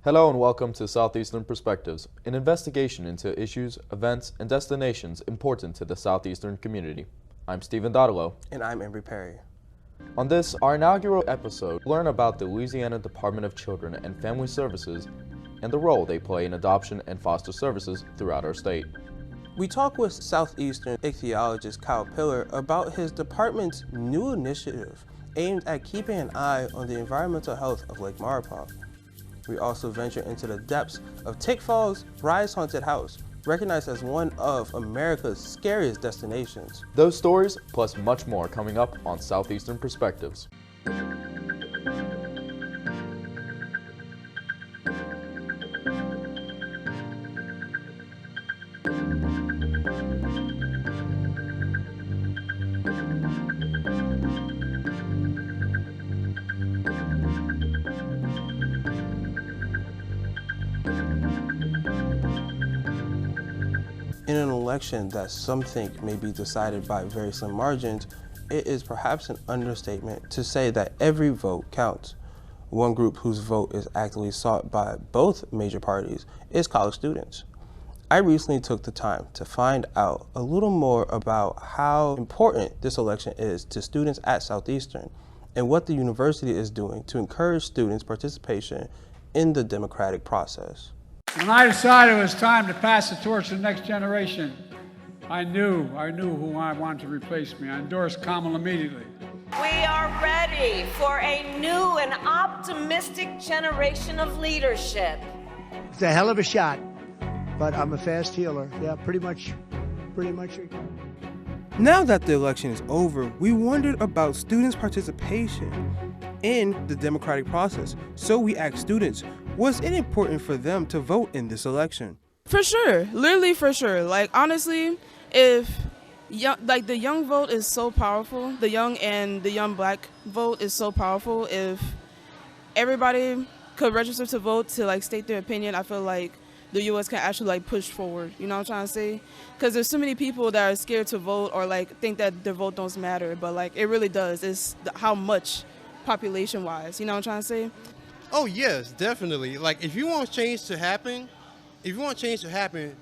Hello and welcome to Southeastern Perspectives, an investigation into issues, events, and destinations important to the Southeastern community. I'm Stephen Dotolo. And I'm Embry Perry. On this, our inaugural episode, learn about the Louisiana Department of Children and Family Services and the role they play in adoption and foster services throughout our state. We talk with Southeastern ichthyologist Kyle Pillar about his department's new initiative aimed at keeping an eye on the environmental health of Lake Maurepas. We also venture into the depths of Tick Falls' Rise Haunted House, recognized as one of America's scariest destinations. Those stories, plus much more, coming up on Southeastern Perspectives. In an election that some think may be decided by very slim margins, it is perhaps an understatement to say that every vote counts. One group whose vote is actively sought by both major parties is college students. I recently took the time to find out a little more about how important this election is to students at Southeastern and what the university is doing to encourage students' participation in the democratic process. When I decided it was time to pass the torch to the next generation, I knew who I wanted to replace me. I endorsed Kamal immediately. We are ready for a new and optimistic generation of leadership. It's a hell of a shot, but I'm a fast healer. Yeah, pretty much. Now that the election is over, we wondered about students' participation in the democratic process. So we asked students, was it important for them to vote in this election? For sure, literally for sure. Like honestly, if the young vote is so powerful, the young and the young black vote is so powerful. If everybody could register to vote to like state their opinion, I feel like the U.S. can actually like push forward. You know what I'm trying to say? Because there's so many people that are scared to vote or like think that their vote don't matter, but like it really does. It's how much population-wise. You know what I'm trying to say? Oh yes, definitely. Like if you want change to happen,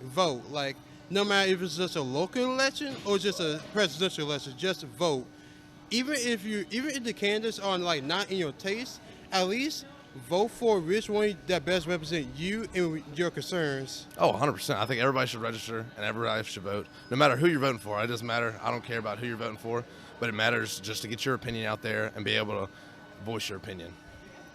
vote. Like no matter if it's just a local election or just a presidential election, just vote. Even if the candidates are like not in your taste, at least vote for which one that best represent you and your concerns. Oh, 100%. I think everybody should register and everybody should vote. No matter who you're voting for. It doesn't matter. I don't care about who you're voting for, but it matters just to get your opinion out there and be able to voice your opinion.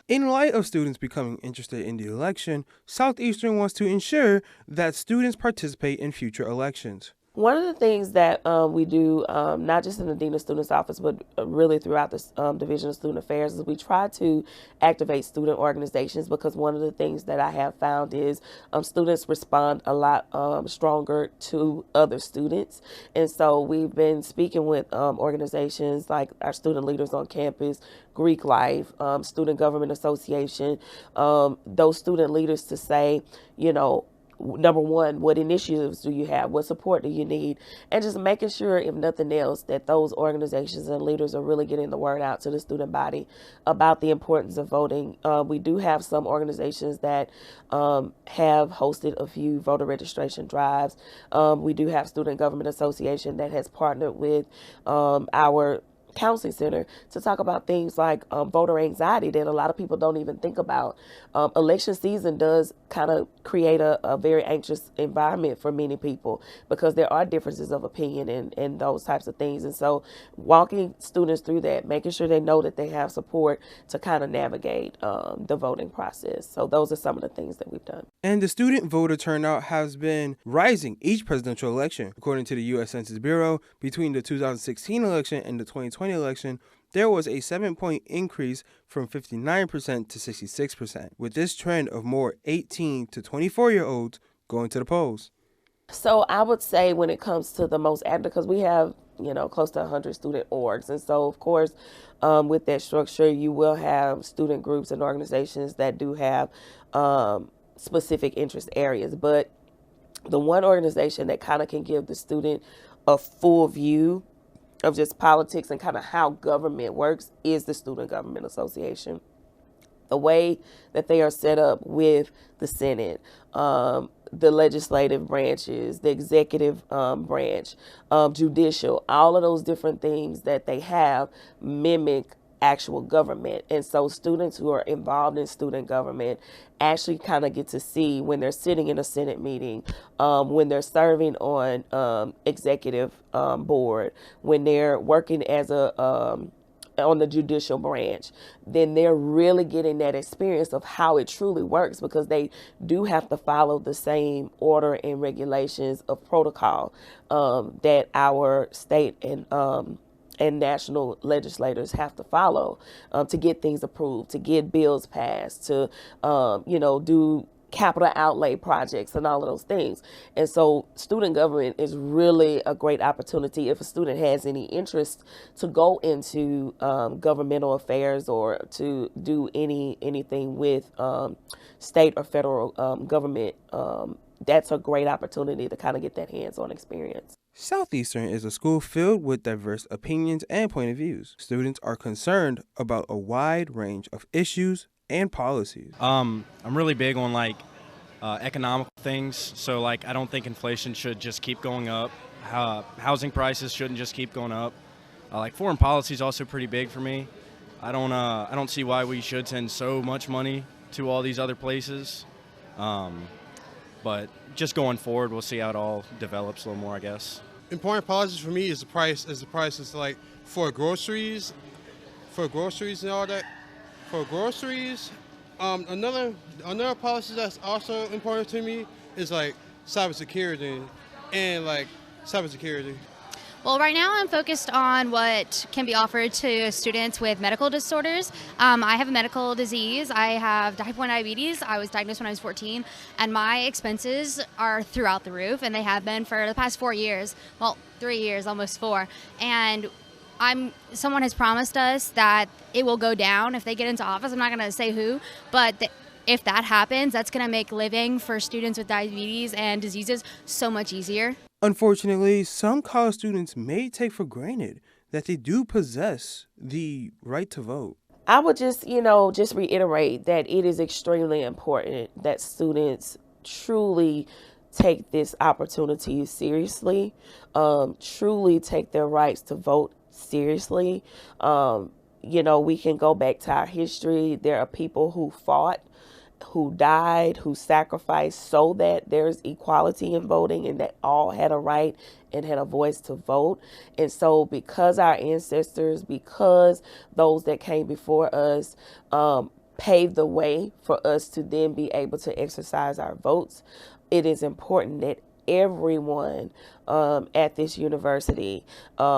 In light of students becoming interested in the election, Southeastern wants to ensure that students participate in future elections. One of the things that we do, not just in the Dean of Students Office, but really throughout the Division of Student Affairs, is we try to activate student organizations, because one of the things that I have found is students respond a lot stronger to other students. And so we've been speaking with organizations like our student leaders on campus, Greek Life, Student Government Association, those student leaders to say, you know, number one, what initiatives do you have? What support do you need? And just making sure, if nothing else, that those organizations and leaders are really getting the word out to the student body about the importance of voting. We do have some organizations that have hosted a few voter registration drives. We do have Student Government Association that has partnered with our counseling center to talk about things like voter anxiety that a lot of people don't even think about. Election season does kind of create a very anxious environment for many people because there are differences of opinion and those types of things. And so walking students through that, making sure they know that they have support to kind of navigate the voting process. So those are some of the things that we've done. And the student voter turnout has been rising each presidential election. According to the U.S. Census Bureau, between the 2016 election and the 2020 election, there was a 7-point increase from 59% to 66%, with this trend of more 18 to 24-year-olds going to the polls. So I would say when it comes to the most active, because we have, you know, close to 100 student orgs. And so, of course, with that structure, you will have student groups and organizations that do have specific interest areas. But the one organization that kind of can give the student a full view of just politics and kind of how government works is the Student Government Association. The way that they are set up with the Senate, the legislative branches, the executive branch, judicial, all of those different things that they have mimic actual government. And so students who are involved in student government actually kind of get to see when they're sitting in a Senate meeting, when they're serving on executive board, when they're working as a on the judicial branch, then they're really getting that experience of how it truly works, because they do have to follow the same order and regulations of protocol that our state and national legislators have to follow to get things approved, to get bills passed, to do capital outlay projects and all of those things. And so student government is really a great opportunity if a student has any interest to go into governmental affairs or to do anything with state or federal government. That's a great opportunity to kind of get that hands-on experience. Southeastern is a school filled with diverse opinions and point of views. Students are concerned about a wide range of issues and policies. I'm really big on economic things. So I don't think inflation should just keep going up. Housing prices shouldn't just keep going up. Foreign policy is also pretty big for me. I don't see why we should send so much money to all these other places. But just going forward, we'll see how it all develops a little more, I guess. Important policies for me is the price. For groceries and all that. For groceries, another policy that's also important to me is cybersecurity and cybersecurity. Well, right now I'm focused on what can be offered to students with medical disorders. I have a medical disease. I have type 1 diabetes. I was diagnosed when I was 14, and my expenses are throughout the roof, and they have been for the past 4 years. Well, 3 years, almost 4. And someone has promised us that it will go down if they get into office. I'm not going to say who, but if that happens, that's going to make living for students with diabetes and diseases so much easier. Unfortunately, some college students may take for granted that they do possess the right to vote. I would just reiterate that it is extremely important that students truly take this opportunity seriously, truly take their rights to vote seriously. We can go back to our history. There are people who fought, who died, who sacrificed so that there's equality in voting and that all had a right and had a voice to vote. And so because our ancestors, because those that came before us paved the way for us to then be able to exercise our votes, it is important that everyone at this university,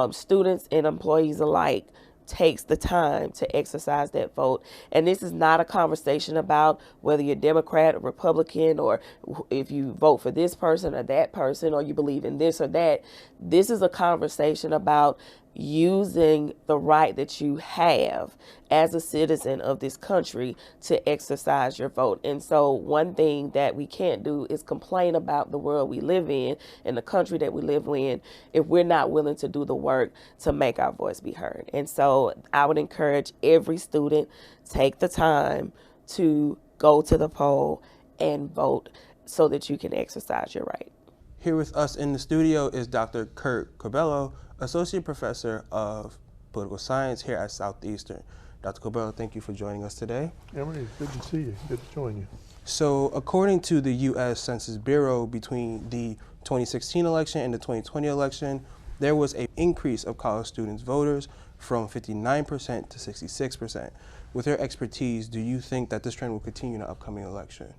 students and employees alike, takes the time to exercise that vote. And this is not a conversation about whether you're Democrat or Republican, or if you vote for this person or that person, or you believe in this or that. This is a conversation about using the right that you have as a citizen of this country to exercise your vote. And so one thing that we can't do is complain about the world we live in and the country that we live in if we're not willing to do the work to make our voice be heard. And so I would encourage every student, take the time to go to the poll and vote so that you can exercise your right. Here with us in the studio is Dr. Kurt Corbello, Associate Professor of Political Science here at Southeastern. Dr. Corbello, thank you for joining us today. Emory, good to see you. Good to join you. So according to the U.S. Census Bureau, between the 2016 election and the 2020 election, there was an increase of college students voters from 59% to 66%. With your expertise, do you think that this trend will continue in the upcoming election?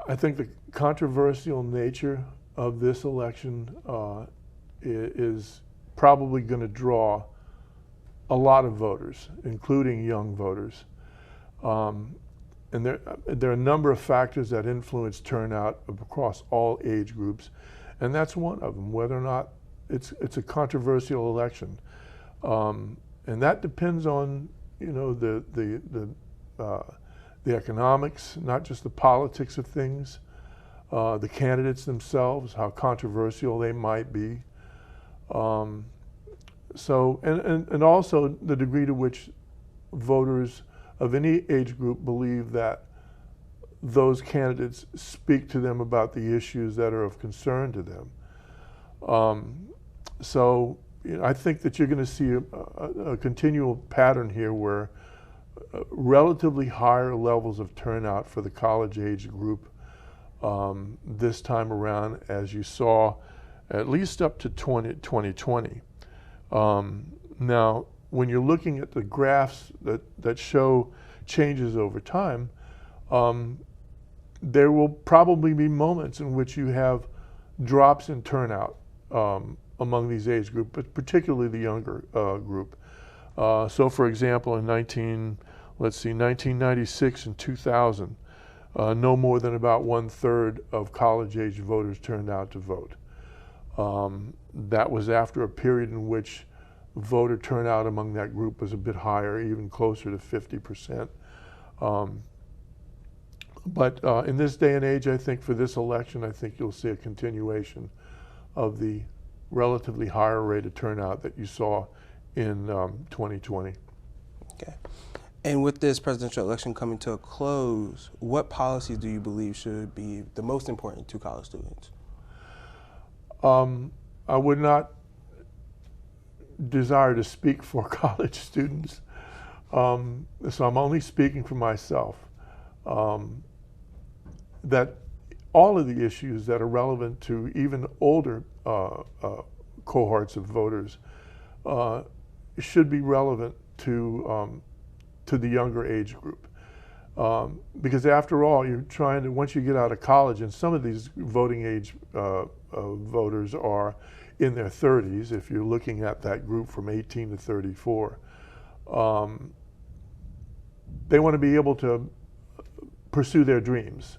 I think the controversial nature of this election is probably going to draw a lot of voters, including young voters. And there are a number of factors that influence turnout across all age groups, and that's one of them, whether or not it's a controversial election. And that depends on, the economics, not just the politics of things, the candidates themselves, how controversial they might be. So, and also the degree to which voters of any age group believe that those candidates speak to them about the issues that are of concern to them. So I think that you're going to see a continual pattern here where relatively higher levels of turnout for the college age group this time around, as you saw at least up to 2020. Now, when you're looking at the graphs that show changes over time, there will probably be moments in which you have drops in turnout among these age groups, but particularly the younger group. So for example, in 1996 and 2000, no more than about 1/3 of college-age voters turned out to vote. That was after a period in which voter turnout among that group was a bit higher, even closer to 50%. But in this day and age, I think for this election, I think you'll see a continuation of the relatively higher rate of turnout that you saw in 2020. Okay. And with this presidential election coming to a close, what policies do you believe should be the most important to college students? I would not desire to speak for college students, so I'm only speaking for myself. That all of the issues that are relevant to even older cohorts of voters should be relevant to the younger age group. Because after all, you're trying to, once you get out of college, and some of these voting age voters are in their 30s, if you're looking at that group from 18 to 34, they want to be able to pursue their dreams.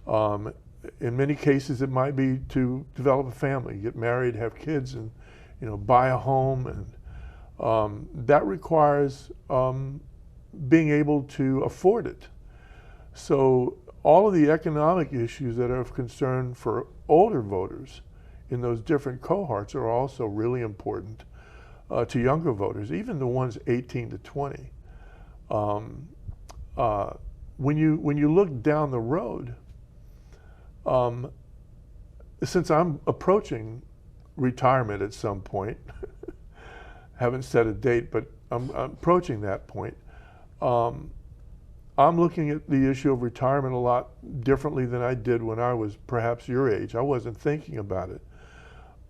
Mm-hmm. In many cases, it might be to develop a family, get married, have kids, and buy a home, and that requires being able to afford it. So all of the economic issues that are of concern for older voters in those different cohorts are also really important to younger voters, even the ones 18 to 20. When you look down the road, since I'm approaching retirement at some point, haven't set a date, but I'm approaching that point, I'm looking at the issue of retirement a lot differently than I did when I was perhaps your age. I wasn't thinking about it.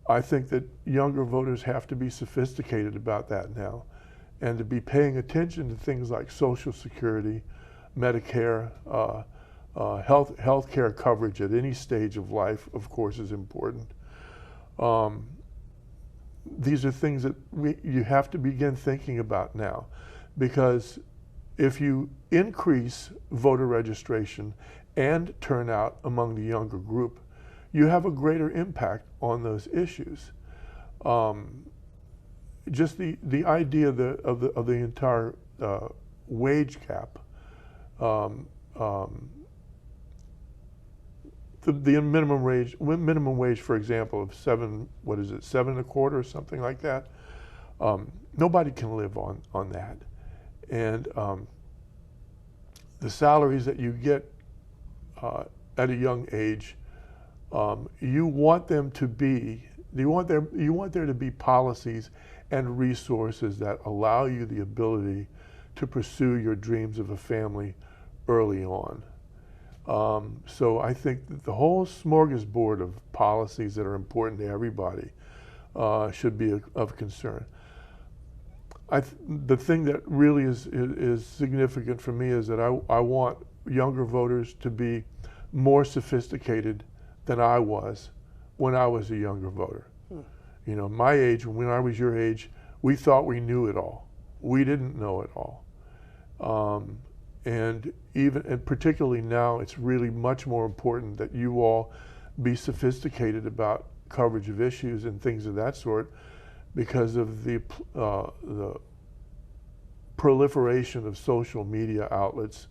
I think that younger voters have to be sophisticated about that now, and to be paying attention to things like Social Security, Medicare, health care coverage at any stage of life, of course, is important. These are things that you have to begin thinking about now, because if you increase voter registration and turnout among the younger group, you have a greater impact on those issues. Just the idea of the entire wage gap, the minimum wage, for example, of $7.25 or something like that. Nobody can live on that, and the salaries that you get at a young age, you want there to be policies and resources that allow you the ability to pursue your dreams of a family early on. So I think that the whole smorgasbord of policies that are important to everybody should be of concern. The thing that really is significant for me is that I want younger voters to be more sophisticated than I was when I was a younger voter. My age, when I was your age, we thought we knew it all. We didn't know it all. And particularly now, it's really much more important that you all be sophisticated about coverage of issues and things of that sort, because of the proliferation of social media outlets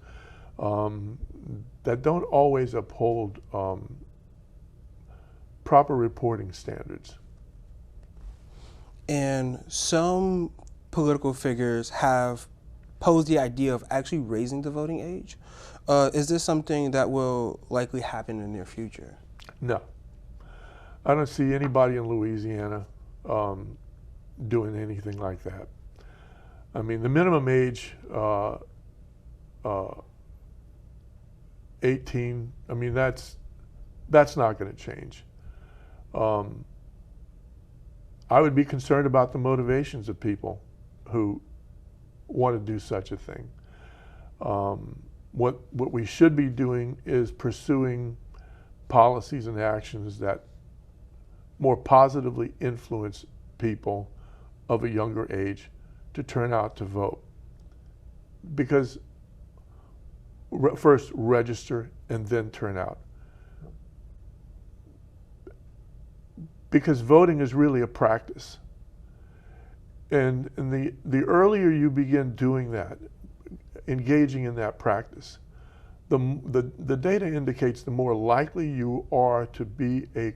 that don't always uphold proper reporting standards. And some political figures have pose the idea of actually raising the voting age. Is this something that will likely happen in the near future? No. I don't see anybody in Louisiana doing anything like that. I mean, the minimum age, 18, I mean, that's not going to change. I would be concerned about the motivations of people who want to do such a thing. What we should be doing is pursuing policies and actions that more positively influence people of a younger age to turn out to vote. Because first register and then turn out. Because voting is really a practice. And the earlier you begin doing that, engaging in that practice, the data indicates the more likely you are to be a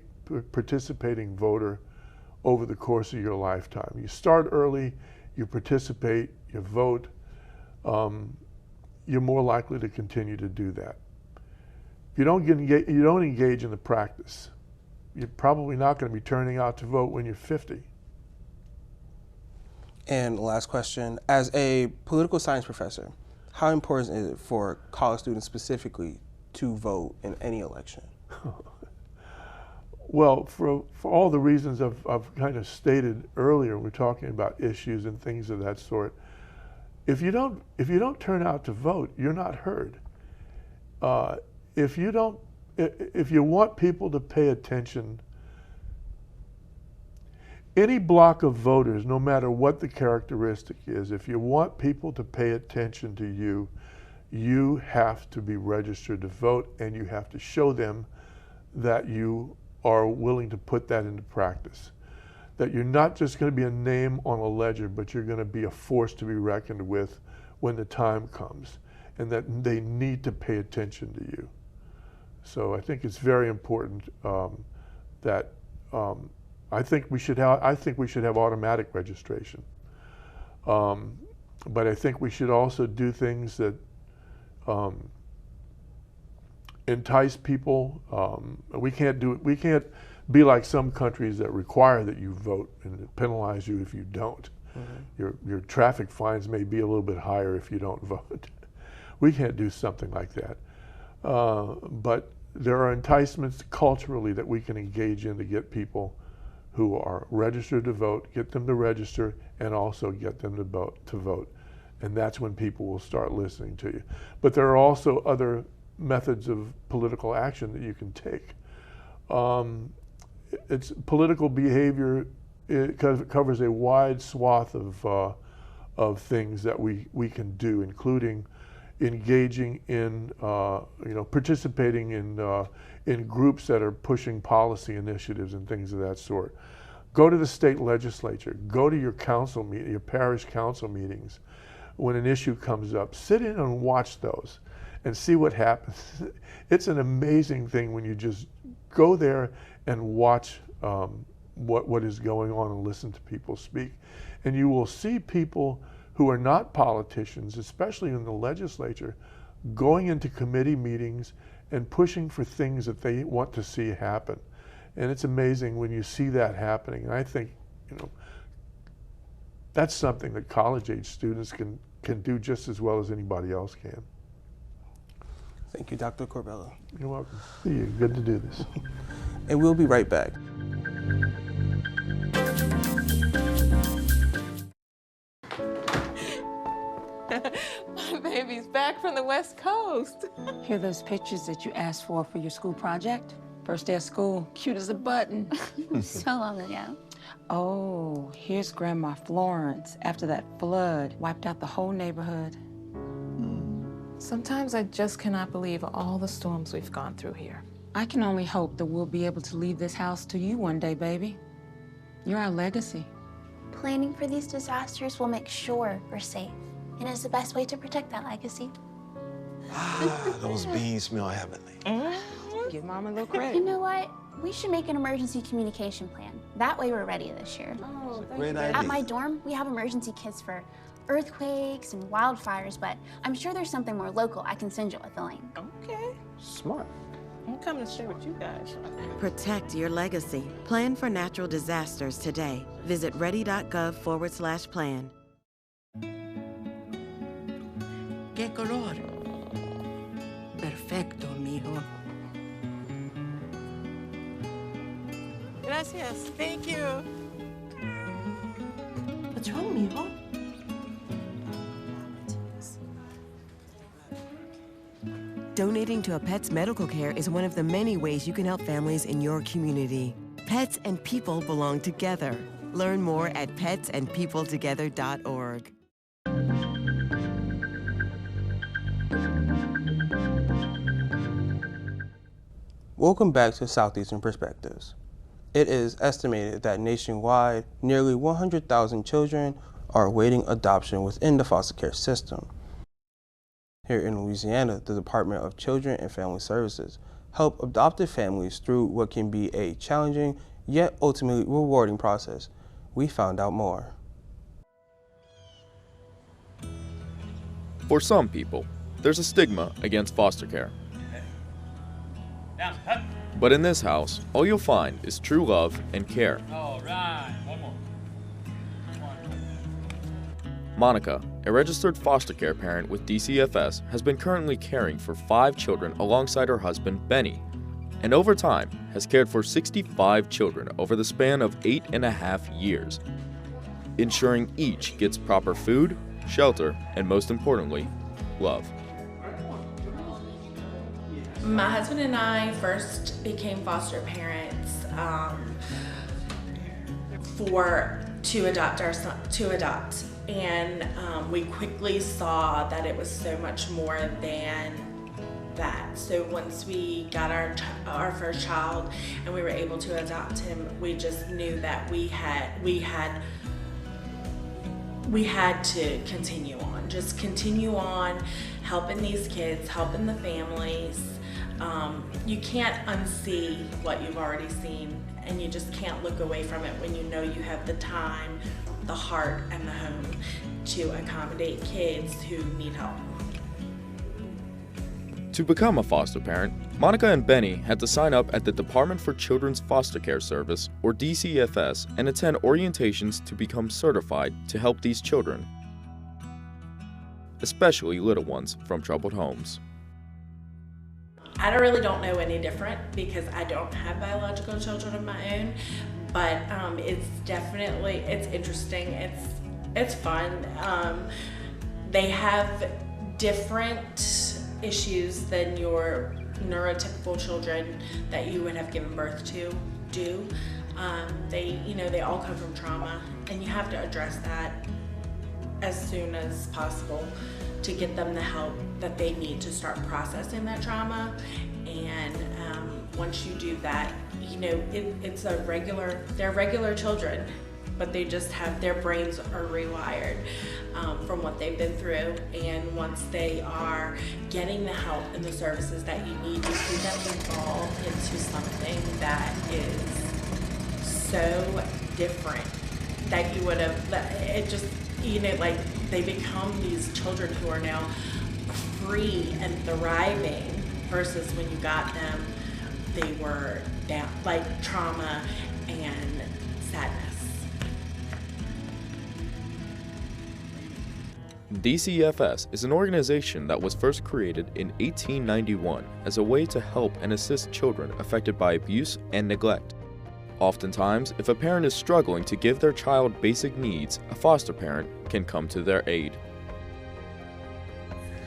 participating voter over the course of your lifetime. You start early, you participate, you vote, you're more likely to continue to do that. If you don't engage in the practice, you're probably not going to be turning out to vote when you're 50. And last question, as a political science professor, how important is it for college students specifically to vote in any election? Well, for all the reasons I've kind of stated earlier, we're talking about issues and things of that sort. If you don't turn out to vote, you're not heard. If you want people to pay attention, any block of voters, no matter what the characteristic is, if you want people to pay attention to you, you have to be registered to vote, and you have to show them that you are willing to put that into practice. That you're not just going to be a name on a ledger, but you're going to be a force to be reckoned with when the time comes, and that they need to pay attention to you. So I think it's very important that I think we should have automatic registration, but I think we should also do things that entice people. We can't be like some countries that require that you vote and penalize you if you don't. Mm-hmm. Your traffic fines may be a little bit higher if you don't vote. We can't do something like that. But there are enticements culturally that we can engage in to get people who are registered to vote, get them to register, and also get them to vote. And that's when people will start listening to you. But there are also other methods of political action that you can take. It's political behavior. It covers a wide swath of things that we can do, including engaging in, participating in groups that are pushing policy initiatives and things of that sort. Go to the state legislature. Go to your council meeting, your parish council meetings. When an issue comes up, sit in and watch those and see what happens. It's an amazing thing when you just go there and watch what is going on and listen to people speak. And you will see people who are not politicians, especially in the legislature, going into committee meetings and pushing for things that they want to see happen. And it's amazing when you see that happening. And I think, that's something that college-age students can do just as well as anybody else can. Thank you, Dr. Corbella. You're welcome. See you. Good to do this. And we'll be right back. My baby's back from the West Coast. Here are those pictures that you asked for your school project? First day of school, cute as a button. So long ago. Oh, here's Grandma Florence after that flood wiped out the whole neighborhood. Sometimes I just cannot believe all the storms we've gone through here. I can only hope that we'll be able to leave this house to you one day, baby. You're our legacy. Planning for these disasters will make sure we're safe, and it's the best way to protect that legacy. Those beans smell heavenly. Give Mom a little credit. You know what? We should make an emergency communication plan. That way we're ready this year. Great idea. At my dorm, we have emergency kits for earthquakes and wildfires, but I'm sure there's something more local I can send you with the link. Okay. Smart. I'm coming to share with you guys. Protect your legacy. Plan for natural disasters today. Visit ready.gov/plan. ¿Qué color? Perfecto, mijo. Gracias. Thank you. What's wrong, mijo? Donating to a pet's medical care is one of the many ways you can help families in your community. Pets and people belong together. Learn more at petsandpeopletogether.org. Welcome back to Southeastern Perspectives. It is estimated that nationwide, nearly 100,000 children are awaiting adoption within the foster care system. Here in Louisiana, the Department of Children and Family Services help adopted families through what can be a challenging yet ultimately rewarding process. We found out more. For some people, there's a stigma against foster care. But in this house, all you'll find is true love and care. All right, one more. Monica, a registered foster care parent with DCFS, has been currently caring for 5 children alongside her husband, Benny, and over time has cared for 65 children over the span of 8.5 years, ensuring each gets proper food, shelter, and most importantly, love. My husband and I first became foster parents to adopt, and we quickly saw that it was so much more than that. So once we got our first child and we were able to adopt him, we just knew that we had to continue on helping these kids, helping the families. You can't unsee what you've already seen, and you just can't look away from it when you know you have the time, the heart, and the home to accommodate kids who need help. To become a foster parent, Monica and Benny had to sign up at the Department for Children's Foster Care Service, or DCFS, and attend orientations to become certified to help these children, especially little ones from troubled homes. I really don't know any different because I don't have biological children of my own, but it's interesting, it's fun. They have different issues than your neurotypical children that you would have given birth to do. They all come from trauma, and you have to address that as soon as possible to get them the help that they need to start processing that trauma. And once you do that, they're regular children, but they just have, their brains are rewired from what they've been through. And once they are getting the help and the services that you need to see them evolve into something that is so different that you would have, they become these children who are now free and thriving, versus when you got them, they were down, like trauma and sadness. DCFS is an organization that was first created in 1891 as a way to help and assist children affected by abuse and neglect. Oftentimes, if a parent is struggling to give their child basic needs, a foster parent can come to their aid.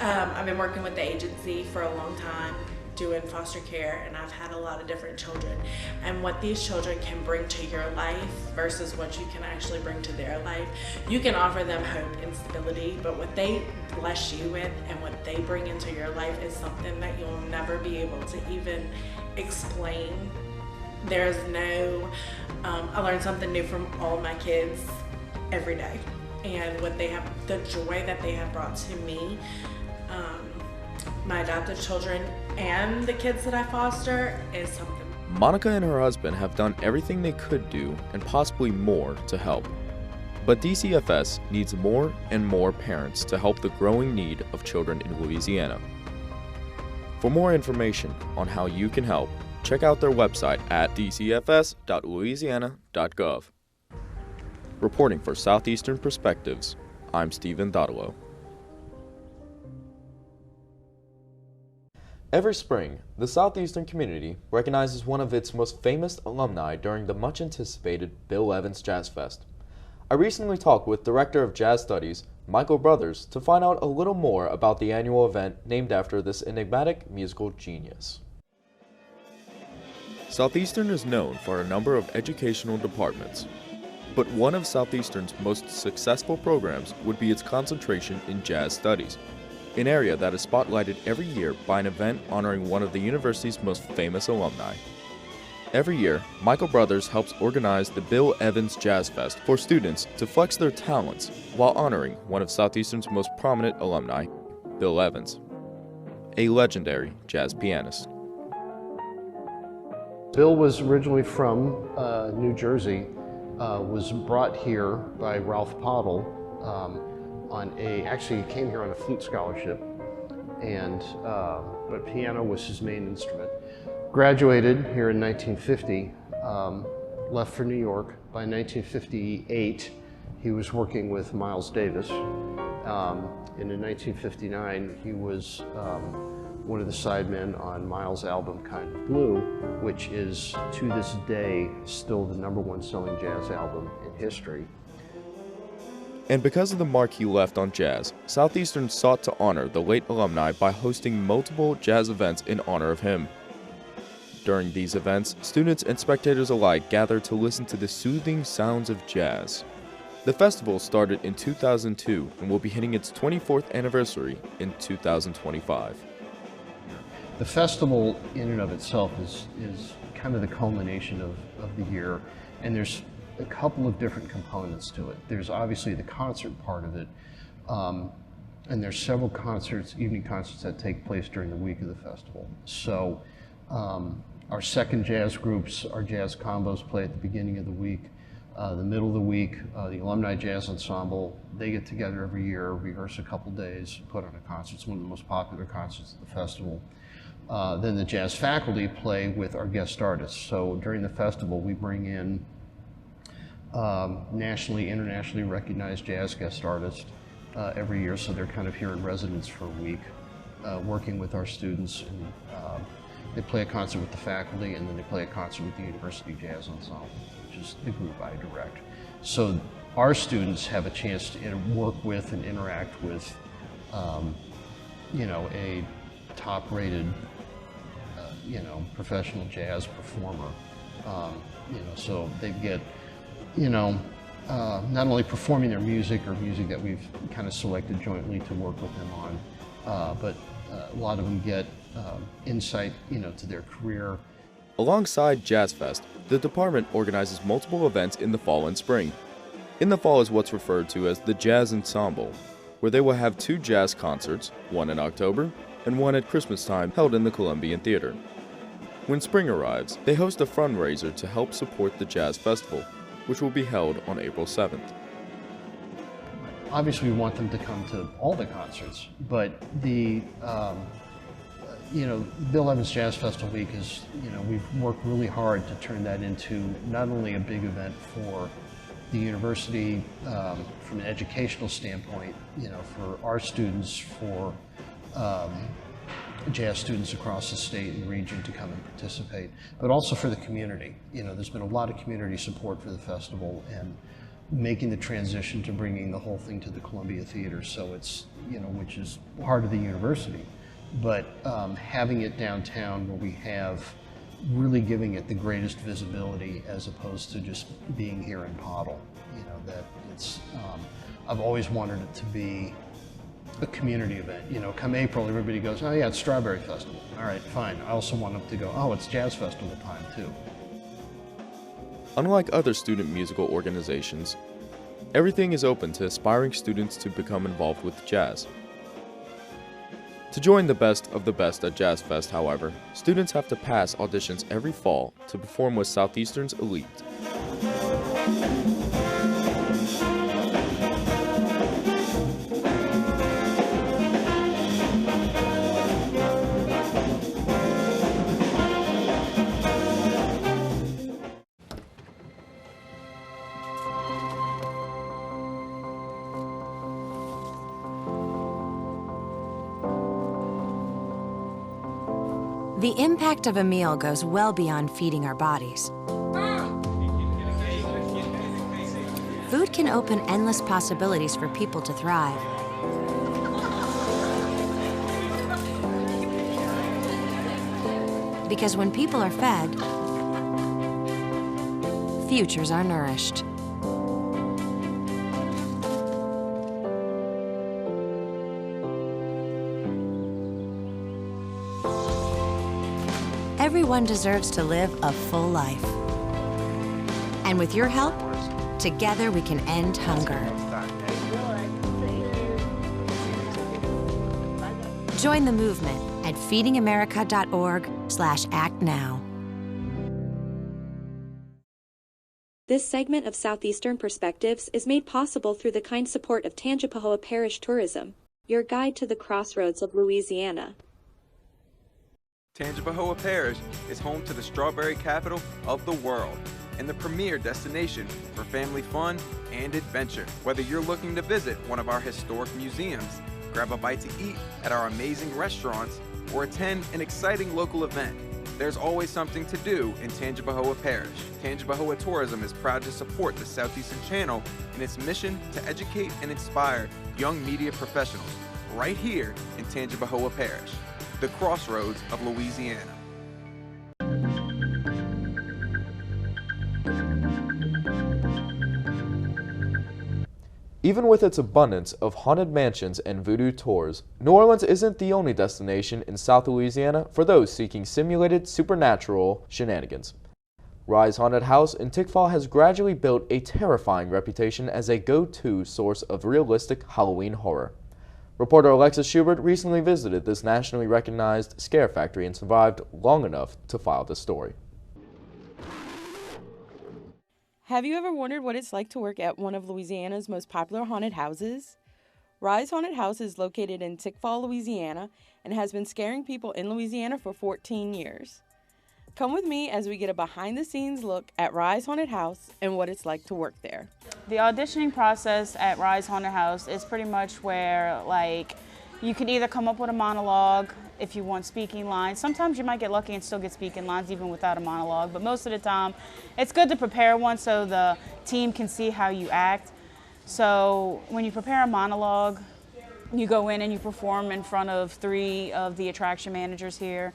I've been working with the agency for a long time, doing foster care, and I've had a lot of different children. And what these children can bring to your life versus what you can actually bring to their life. You can offer them hope and stability, but what they bless you with and what they bring into your life is something that you'll never be able to even explain. There's no, I learn something new from all my kids every day. And what they have, the joy that they have brought to me, my adopted children and the kids that I foster, is something. Monica and her husband have done everything they could do and possibly more to help. But DCFS needs more and more parents to help the growing need of children in Louisiana. For more information on how you can help, check out their website at dcfs.louisiana.gov. Reporting for Southeastern Perspectives, I'm Stephen Dodolo. Every spring, the Southeastern community recognizes one of its most famous alumni during the much-anticipated Bill Evans Jazz Fest. I recently talked with Director of Jazz Studies, Michael Brothers, to find out a little more about the annual event named after this enigmatic musical genius. Southeastern is known for a number of educational departments, but one of Southeastern's most successful programs would be its concentration in jazz studies, an area that is spotlighted every year by an event honoring one of the university's most famous alumni. Every year, Michael Brothers helps organize the Bill Evans Jazz Fest for students to flex their talents while honoring one of Southeastern's most prominent alumni, Bill Evans, a legendary jazz pianist. Bill was originally from New Jersey, was brought here by Ralph Pottle actually he came here on a flute scholarship, but piano was his main instrument. Graduated here in 1950, left for New York. By 1958, he was working with Miles Davis. And in 1959, he was one of the sidemen on Miles' album Kind of Blue, which is, to this day, still the #1 selling jazz album in history. And because of the mark he left on jazz, Southeastern sought to honor the late alumni by hosting multiple jazz events in honor of him. During these events, students and spectators alike gather to listen to the soothing sounds of jazz. The festival started in 2002 and will be hitting its 24th anniversary in 2025. The festival in and of itself is kind of the culmination of the year, and there's a couple of different components to it. There's obviously the concert part of it, and there's several concerts, evening concerts that take place during the week of the festival. So our second jazz groups, our jazz combos play at the beginning of the week. The middle of the week, the Alumni Jazz Ensemble, they get together every year, rehearse a couple days, put on a concert. It's one of the most popular concerts at the festival. Then the jazz faculty play with our guest artists. So during the festival, we bring in nationally, internationally recognized jazz guest artists every year. So they're kind of here in residence for a week, working with our students. And they play a concert with the faculty, and then they play a concert with the University Jazz Ensemble, which is the group I direct. So our students have a chance to work with and interact with, you know, a top-rated, you know, professional jazz performer. You know, so they get, you know, not only performing their music or music that we've kind of selected jointly to work with them on, but a lot of them get insight, you know, to their career. Alongside Jazz Fest, the department organizes multiple events in the fall and spring. In the fall is what's referred to as the Jazz Ensemble, where they will have 2 jazz concerts, one in October and one at Christmas time, held in the Columbian Theater. When spring arrives, they host a fundraiser to help support the Jazz Festival, which will be held on April 7th. Obviously, we want them to come to all the concerts, but the you know, Bill Evans Jazz Festival Week is, you know, we've worked really hard to turn that into not only a big event for the university from an educational standpoint, you know, for our students, for jazz students across the state and region to come and participate, but also for the community. You know, there's been a lot of community support for the festival and making the transition to bringing the whole thing to the Columbia Theater, so it's, you know, which is part of the university. But having it downtown where we have really giving it the greatest visibility as opposed to just being here in Pottle, you know, that it's, I've always wanted it to be a community event. You know, come April, everybody goes, oh yeah, it's Strawberry Festival. All right, fine. I also want them to go, oh, it's Jazz Festival time too. Unlike other student musical organizations, everything is open to aspiring students to become involved with jazz. To join the best of the best at Jazz Fest, however, students have to pass auditions every fall to perform with Southeastern's elite. The impact of a meal goes well beyond feeding our bodies. Food can open endless possibilities for people to thrive. Because when people are fed, futures are nourished. Everyone deserves to live a full life. And with your help, together we can end hunger. Join the movement at feedingamerica.org/actnow. This segment of Southeastern Perspectives is made possible through the kind support of Tangipahoa Parish Tourism, your guide to the crossroads of Louisiana. Tangipahoa Parish is home to the strawberry capital of the world and the premier destination for family fun and adventure. Whether you're looking to visit one of our historic museums, grab a bite to eat at our amazing restaurants, or attend an exciting local event, there's always something to do in Tangipahoa Parish. Tangipahoa Tourism is proud to support the Southeastern Channel in its mission to educate and inspire young media professionals right here in Tangipahoa Parish, the crossroads of Louisiana. Even with its abundance of haunted mansions and voodoo tours, New Orleans isn't the only destination in South Louisiana for those seeking simulated supernatural shenanigans. Rise Haunted House in Tickfall has gradually built a terrifying reputation as a go-to source of realistic Halloween horror. Reporter Alexis Schubert recently visited this nationally recognized scare factory and survived long enough to file this story. Have you ever wondered what it's like to work at one of Louisiana's most popular haunted houses? Rise Haunted House is located in Tickfall, Louisiana, and has been scaring people in Louisiana for 14 years. Come with me as we get a behind-the-scenes look at Rise Haunted House and what it's like to work there. The auditioning process at Rise Haunted House is pretty much where, you can either come up with a monologue if you want speaking lines. Sometimes you might get lucky and still get speaking lines even without a monologue, but most of the time it's good to prepare one so the team can see how you act. So when you prepare a monologue, you go in and you perform in front of 3 of the attraction managers here,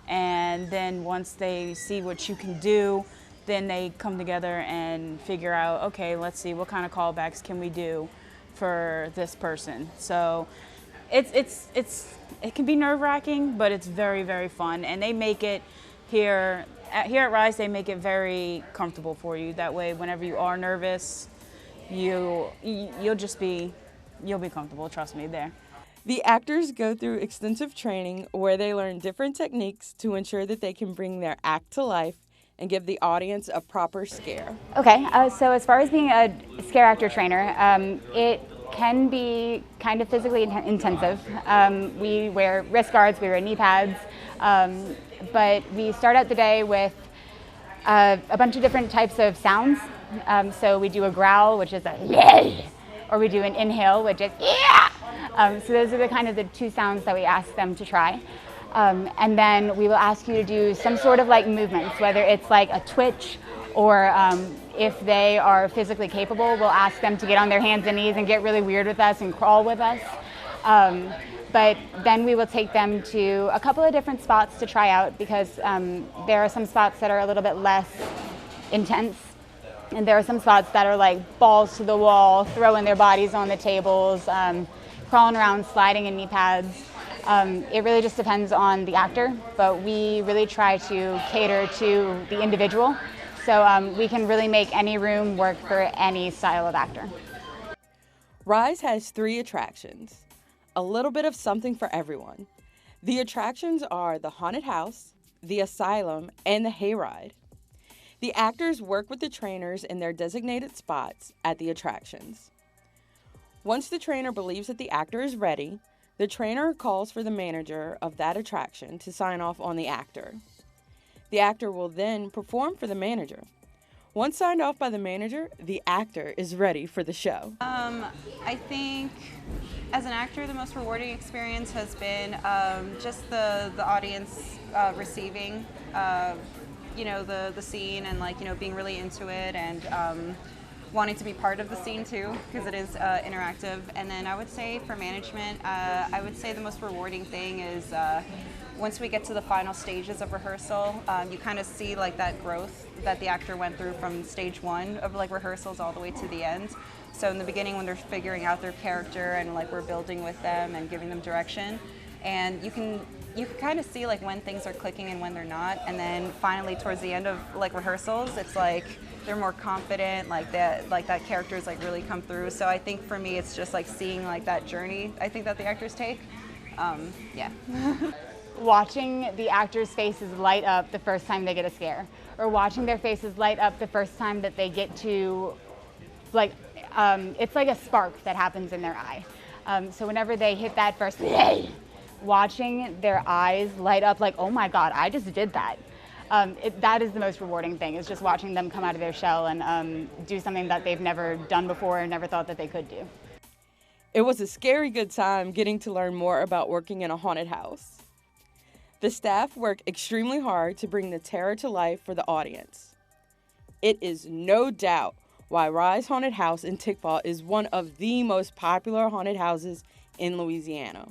and then once they see what you can do, then they come together and figure out, okay, let's see, what kind of callbacks can we do for this person. So it can be nerve-wracking, but it's very, very fun, and they make it here at Rise. They make it very comfortable for you. That way, whenever you are nervous, you'll be comfortable. Trust me, there. The actors go through extensive training where they learn different techniques to ensure that they can bring their act to life and give the audience a proper scare. Okay, so as far as being a scare actor trainer, it can be kind of physically intensive. We wear wrist guards, we wear knee pads, but we start out the day with a bunch of different types of sounds. So we do a growl, which is a yeah, or we do an inhale, which is yeah. So those are the 2 sounds that we ask them to try. And then we will ask you to do some sort of movements, whether it's like a twitch, or if they are physically capable, we'll ask them to get on their hands and knees and get really weird with us and crawl with us. But then we will take them to a couple of different spots to try out, because there are some spots that are a little bit less intense, and there are some spots that are like balls to the wall, throwing their bodies on the tables, crawling around, sliding in knee pads. It really just depends on the actor, but we really try to cater to the individual. So we can really make any room work for any style of actor. Rise has 3 attractions, a little bit of something for everyone. The attractions are the haunted house, the asylum, and the hayride. The actors work with the trainers in their designated spots at the attractions. Once the trainer believes that the actor is ready, the trainer calls for the manager of that attraction to sign off on the actor. The actor will then perform for the manager. Once signed off by the manager, the actor is ready for the show. I think as an actor, the most rewarding experience has been just the audience receiving, the scene and being really into it and wanting to be part of the scene too, because it is interactive. And then I would say for management, I would say the most rewarding thing is once we get to the final stages of rehearsal, you kind of see that growth that the actor went through from stage one of rehearsals all the way to the end. So in the beginning when they're figuring out their character and we're building with them and giving them direction, and you can kind of see when things are clicking and when they're not, and then finally towards the end of rehearsals, it's they're more confident, that character's really come through. So I think for me it's just seeing that journey I think that the actors take. Yeah. Watching the actors' faces light up the first time they get a scare, or watching their faces light up the first time that they get to, it's like a spark that happens in their eye. So whenever they hit that first, watching their eyes light up oh my God, I just did that. That is the most rewarding thing, is just watching them come out of their shell and do something that they've never done before and never thought that they could do. It was a scary good time getting to learn more about working in a haunted house. The staff work extremely hard to bring the terror to life for the audience. It is no doubt why Rise Haunted House in Tangipahoa is one of the most popular haunted houses in Louisiana.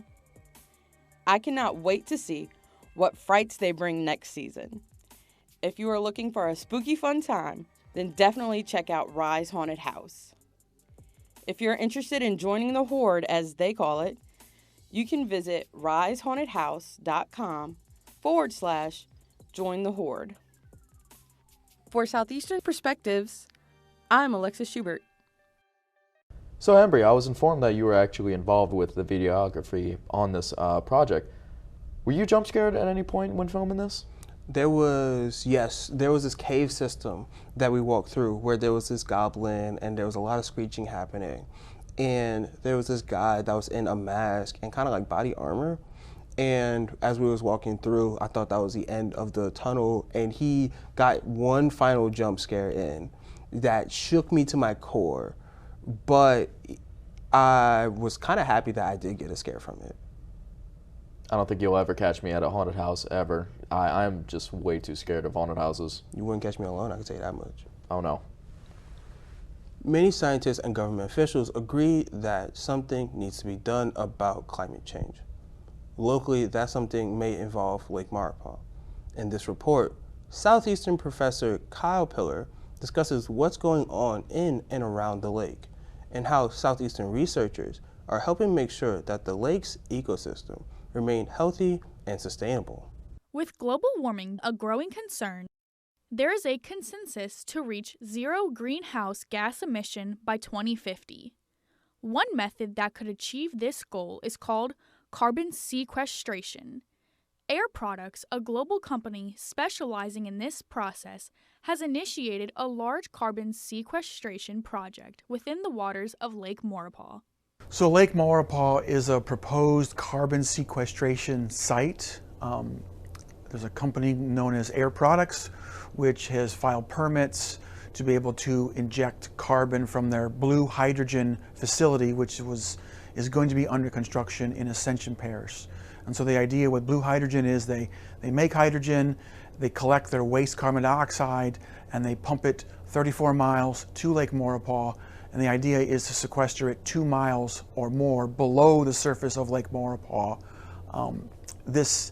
I cannot wait to see what frights they bring next season. If you are looking for a spooky fun time, then definitely check out Rise Haunted House. If you're interested in joining the Horde, as they call it, you can visit risehauntedhouse.com/join the Horde. For Southeastern Perspectives, I'm Alexis Schubert. So Embry, I was informed that you were actually involved with the videography on this project. Were you jump scared at any point when filming this? There was this cave system that we walked through where there was this goblin and there was a lot of screeching happening. And there was this guy that was in a mask and kind of body armor. And as we was walking through, I thought that was the end of the tunnel, and he got one final jump scare in that shook me to my core. But I was kind of happy that I did get a scare from it. I don't think you'll ever catch me at a haunted house, ever. I'm just way too scared of haunted houses. You wouldn't catch me alone, I can tell you that much. Oh no. Many scientists and government officials agree that something needs to be done about climate change. Locally, that something may involve Lake Maurepas. In this report, Southeastern Professor Kyle Pillar discusses what's going on in and around the lake and how Southeastern researchers are helping make sure that the lake's ecosystem remain healthy and sustainable. With global warming a growing concern, there is a consensus to reach zero greenhouse gas emission by 2050. One method that could achieve this goal is called carbon sequestration. Air Products, a global company specializing in this process, has initiated a large carbon sequestration project within the waters of Lake Maurepas. So Lake Maurepas is a proposed carbon sequestration site. There's a company known as Air Products, which has filed permits to be able to inject carbon from their blue hydrogen facility, which is going to be under construction in Ascension Parish. And so the idea with blue hydrogen is they make hydrogen, they collect their waste carbon dioxide, and they pump it 34 miles to Lake Maurepas. And the idea is to sequester it 2 miles or more below the surface of Lake Maurepas. This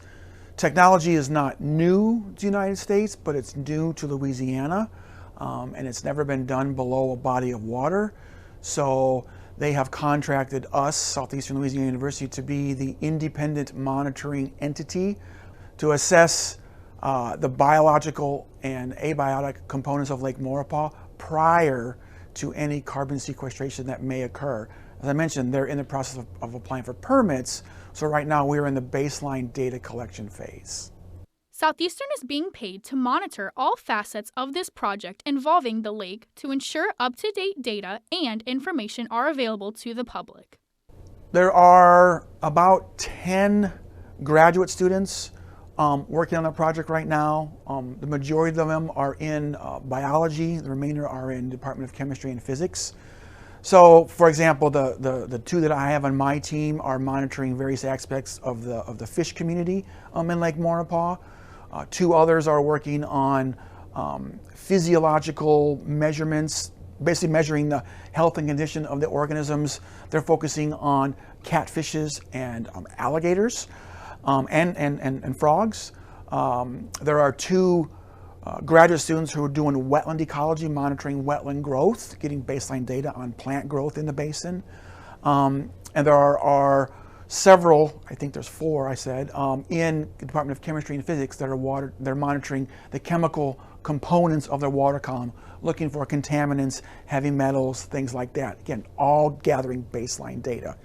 technology is not new to the United States, but it's new to Louisiana, and it's never been done below a body of water. So they have contracted us, Southeastern Louisiana University, to be the independent monitoring entity to assess the biological and abiotic components of Lake Maurepas prior to any carbon sequestration that may occur. As I mentioned, they're in the process of applying for permits, so right now we're in the baseline data collection phase. Southeastern is being paid to monitor all facets of this project involving the lake to ensure up-to-date data and information are available to the public. There are about 10 graduate students working on the project right now. The majority of them are in biology, the remainder are in Department of Chemistry and Physics. So, for example, the two that I have on my team are monitoring various aspects of the fish community in Lake Maurepas. 2 others are working on physiological measurements, basically measuring the health and condition of the organisms. They're focusing on catfishes and alligators and frogs. There are 2 graduate students who are doing wetland ecology, monitoring wetland growth, getting baseline data on plant growth in the basin. And there are several, I think there's 4, I said, in the Department of Chemistry and Physics that are they're monitoring the chemical components of their water column, looking for contaminants, heavy metals, things like that. Again, all gathering baseline data.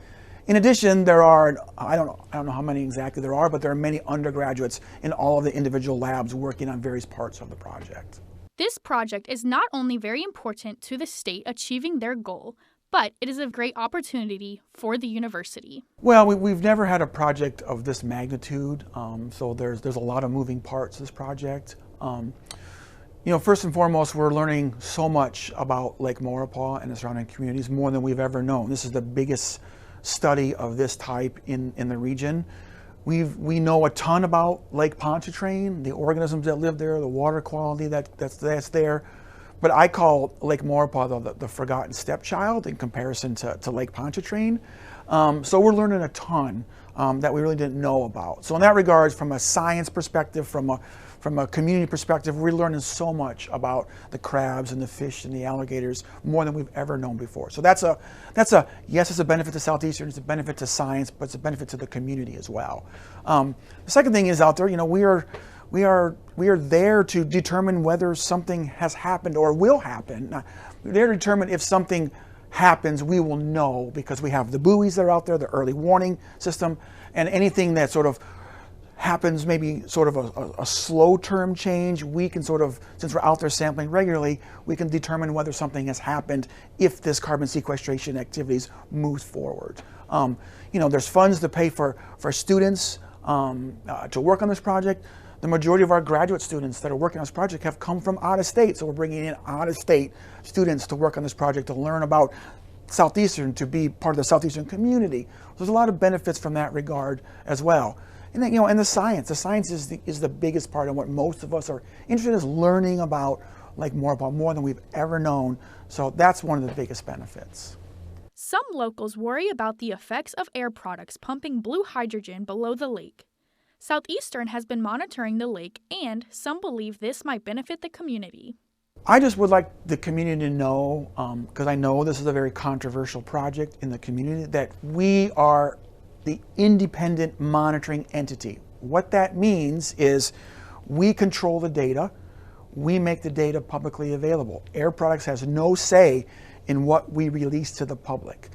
In addition, there are, I don't know how many exactly there are, but there are many undergraduates in all of the individual labs working on various parts of the project. This project is not only very important to the state achieving their goal, but it is a great opportunity for the university. Well, we've never had a project of this magnitude, so there's a lot of moving parts to this project. You know, first and foremost, we're learning so much about Lake Maurepas and the surrounding communities, more than we've ever known. This is the biggest study of this type in the region. We know a ton about Lake Pontchartrain, the organisms that live there, the water quality that's there. But I call Lake Maurepas the forgotten stepchild in comparison to Lake Pontchartrain. So we're learning a ton that we really didn't know about. So in that regard, from a science perspective, from a community perspective, we're learning so much about the crabs and the fish and the alligators, more than we've ever known before. So that's a yes, it's a benefit to Southeastern, it's a benefit to science, but it's a benefit to the community as well. The second thing is out there, you know, we are there to determine whether something has happened or will happen. We're there to determine if something happens, we will know, because we have the buoys that are out there, the early warning system, and anything that sort of happens, maybe sort of a slow term change, we can sort of, since we're out there sampling regularly, we can determine whether something has happened if this carbon sequestration activities moves forward. You know, there's funds to pay for students to work on this project. The majority of our graduate students that are working on this project have come from out of state, so we're bringing in out of state students to work on this project, to learn about Southeastern, to be part of the Southeastern community. There's a lot of benefits from that regard as well. And then, you know, and the science is the biggest part, and what most of us are interested in is learning about Lake Maurepas more than we've ever known. So that's one of the biggest benefits. Some locals worry about the effects of air products pumping blue hydrogen below the lake. Southeastern has been monitoring the lake, and some believe this might benefit the community. I just would like the community to know, because I know this is a very controversial project in the community, that we are the independent monitoring entity. What that means is we control the data, we make the data publicly available. Air Products has no say in what we release to the public.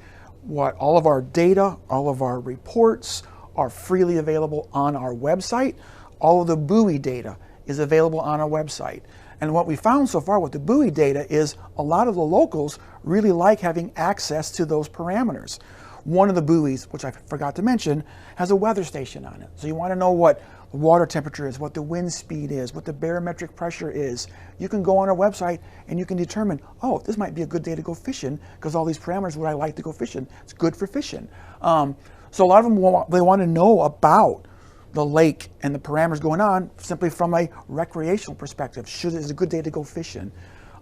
All of our data, all of our reports are freely available on our website. All of the buoy data is available on our website. And what we found so far with the buoy data is a lot of the locals really like having access to those parameters. One of the buoys, which I forgot to mention, has a weather station on it. So you want to know what the water temperature is, what the wind speed is, what the barometric pressure is. You can go on our website and you can determine, oh, this might be a good day to go fishing because all these parameters where I like to go fishing. It's good for fishing. So a lot of them they want to know about the lake and the parameters going on simply from a recreational perspective. Is it a good day to go fishing?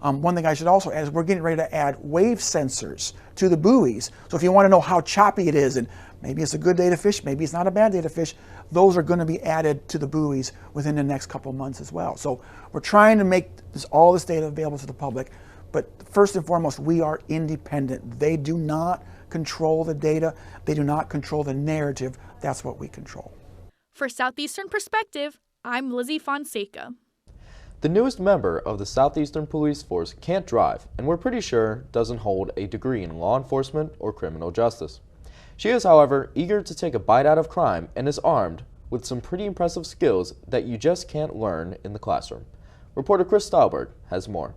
One thing I should also add is we're getting ready to add wave sensors to the buoys. So if you want to know how choppy it is, and maybe it's a good day to fish, maybe it's not a bad day to fish, those are going to be added to the buoys within the next couple months as well. So we're trying to make all this data available to the public, but first and foremost, we are independent. They do not control the data. They do not control the narrative. That's what we control. For Southeastern Perspective, I'm Lizzie Fonseca. The newest member of the Southeastern Police Force can't drive, and we're pretty sure doesn't hold a degree in law enforcement or criminal justice. She is, however, eager to take a bite out of crime and is armed with some pretty impressive skills that you just can't learn in the classroom. Reporter Chris Staubert has more.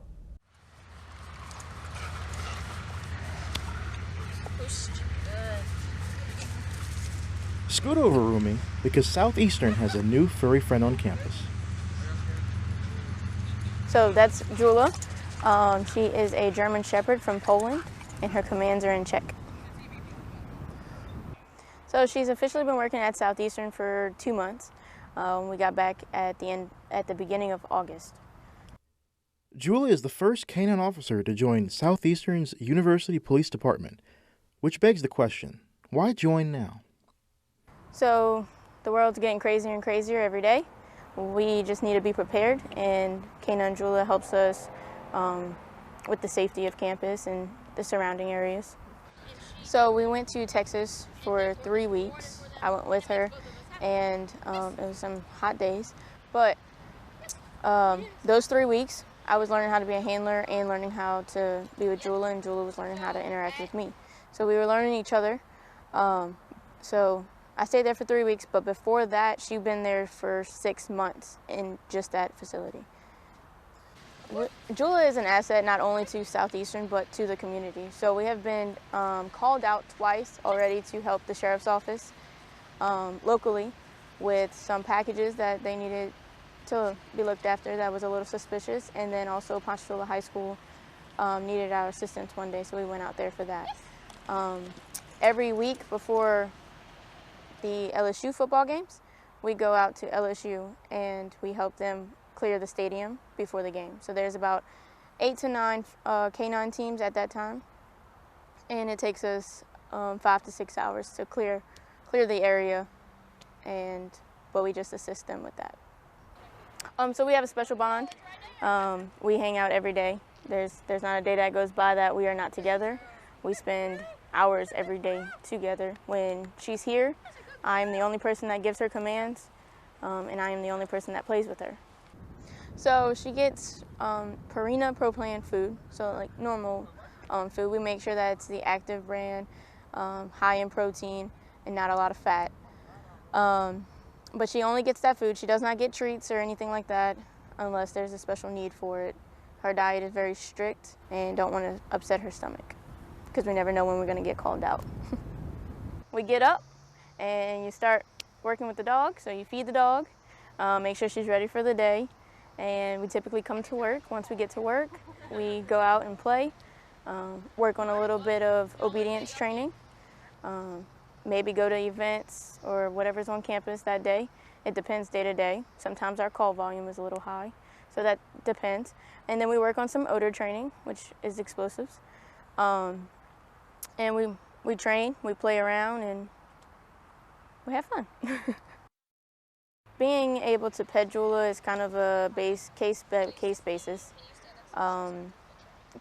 Scoot over, Rumi, because Southeastern has a new furry friend on campus. So that's Jula. She is a German Shepherd from Poland, and her commands are in Czech. So she's officially been working at Southeastern for 2 months. We got back at the beginning of August. Julia is the first canine officer to join Southeastern's University Police Department, which begs the question, why join now? So the world's getting crazier and crazier every day. We just need to be prepared, and Canine Julia helps us with the safety of campus and the surrounding areas. So we went to Texas for 3 weeks. I went with her, and it was some hot days. But those 3 weeks, I was learning how to be a handler and learning how to be with Julia, and Julia was learning how to interact with me. So we were learning each other. So I stayed there for 3 weeks, but before that, she'd been there for 6 months in just that facility. Julia is an asset not only to Southeastern, but to the community. So we have been called out twice already to help the sheriff's office locally with some packages that they needed to be looked after that was a little suspicious. And then also Ponchatoula High School needed our assistance one day, so we went out there for that. Every week before the LSU football games, we go out to LSU and we help them clear the stadium before the game. So there's about 8 to 9 K9 teams at that time, and it takes us 5 to 6 hours to clear the area, but we just assist them with that. So we have a special bond. We hang out every day. There's not a day that goes by that we are not together. We spend hours every day together. When she's here, I'm the only person that gives her commands, and I am the only person that plays with her. So she gets Purina Pro Plan food, so like normal food. We make sure that it's the active brand, high in protein, and not a lot of fat. But she only gets that food. She does not get treats or anything like that unless there's a special need for it. Her diet is very strict and don't want to upset her stomach because we never know when we're going to get called out. We get up and you start working with the dog. So you feed the dog, make sure she's ready for the day, and we typically come to work. Once we get to work, we go out and play, work on a little bit of obedience training, maybe go to events or whatever's on campus that day. It depends day to day. Sometimes our call volume is a little high, so that depends. And then we work on some odor training, which is explosives. And we train, we play around, and we have fun. Being able to pet Julia is kind of a case basis.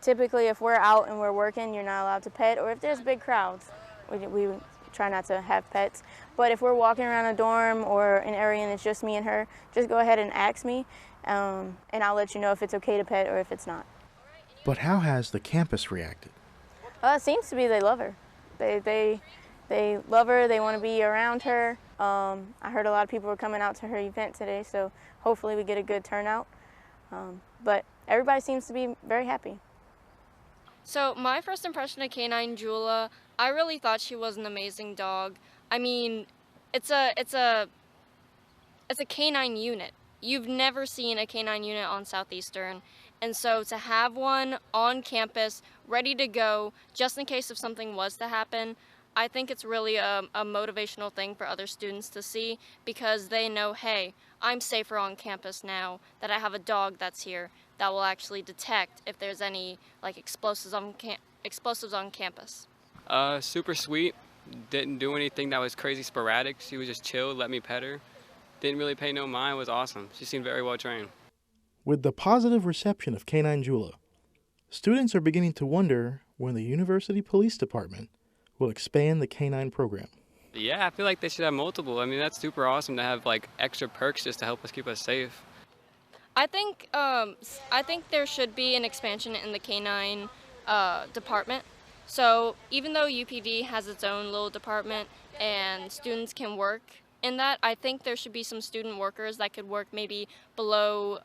Typically, if we're out and we're working, you're not allowed to pet, or if there's big crowds, we try not to have pets. But if we're walking around a dorm or an area and it's just me and her, just go ahead and ask me, and I'll let you know if it's okay to pet or if it's not. But how has the campus reacted? It seems to be they love her. They love her. They want to be around her. I heard a lot of people were coming out to her event today, so hopefully we get a good turnout. But everybody seems to be very happy. So my first impression of Canine Julia, I really thought she was an amazing dog. I mean, it's a canine unit. You've never seen a canine unit on Southeastern, and so to have one on campus ready to go just in case if something was to happen, I think it's really a motivational thing for other students to see, because they know, hey, I'm safer on campus now that I have a dog that's here that will actually detect if there's any like explosives on campus. Super sweet. Didn't do anything that was crazy sporadic. She was just chill, let me pet her. Didn't really pay no mind, was awesome. She seemed very well trained. With the positive reception of Canine Julia, students are beginning to wonder when the University Police Department will expand the canine program. Yeah, I feel like they should have multiple. I mean, that's super awesome to have like extra perks just to help us keep us safe. I think there should be an expansion in the canine department. So even though UPD has its own little department and students can work in that, I think there should be some student workers that could work maybe below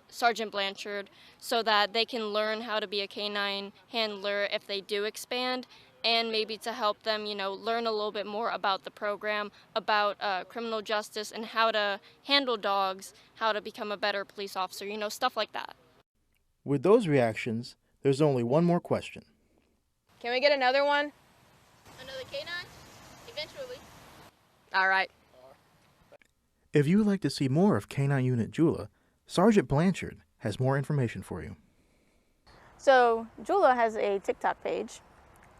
Sergeant Blanchard so that they can learn how to be a canine handler if they do expand, and maybe to help them, learn a little bit more about the program, about criminal justice and how to handle dogs, how to become a better police officer, stuff like that. With those reactions, there's only one more question. Can we get another one? Another canine? Eventually. All right. If you would like to see more of K-9 Unit Jula, Sergeant Blanchard has more information for you. So Jula has a TikTok page.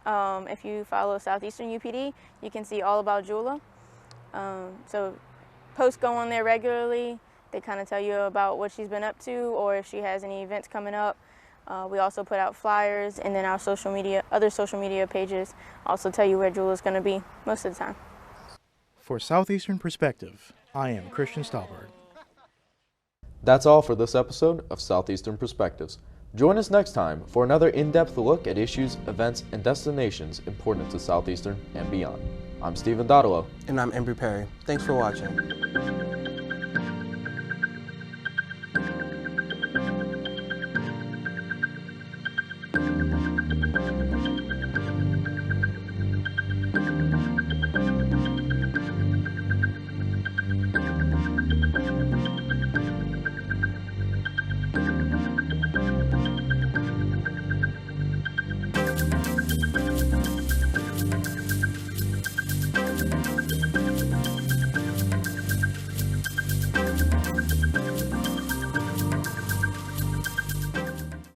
If you follow Southeastern UPD, you can see all about Jula. So posts go on there regularly. They kind of tell you about what she's been up to, or if she has any events coming up. We also put out flyers, and then our other social media pages also tell you where Jula's going to be most of the time. For Southeastern Perspective, I am Christian Stahlberg. That's all for this episode of Southeastern Perspectives. Join us next time for another in-depth look at issues, events, and destinations important to Southeastern and beyond. I'm Stephen Dotolo. And I'm Embry Perry. Thanks for watching.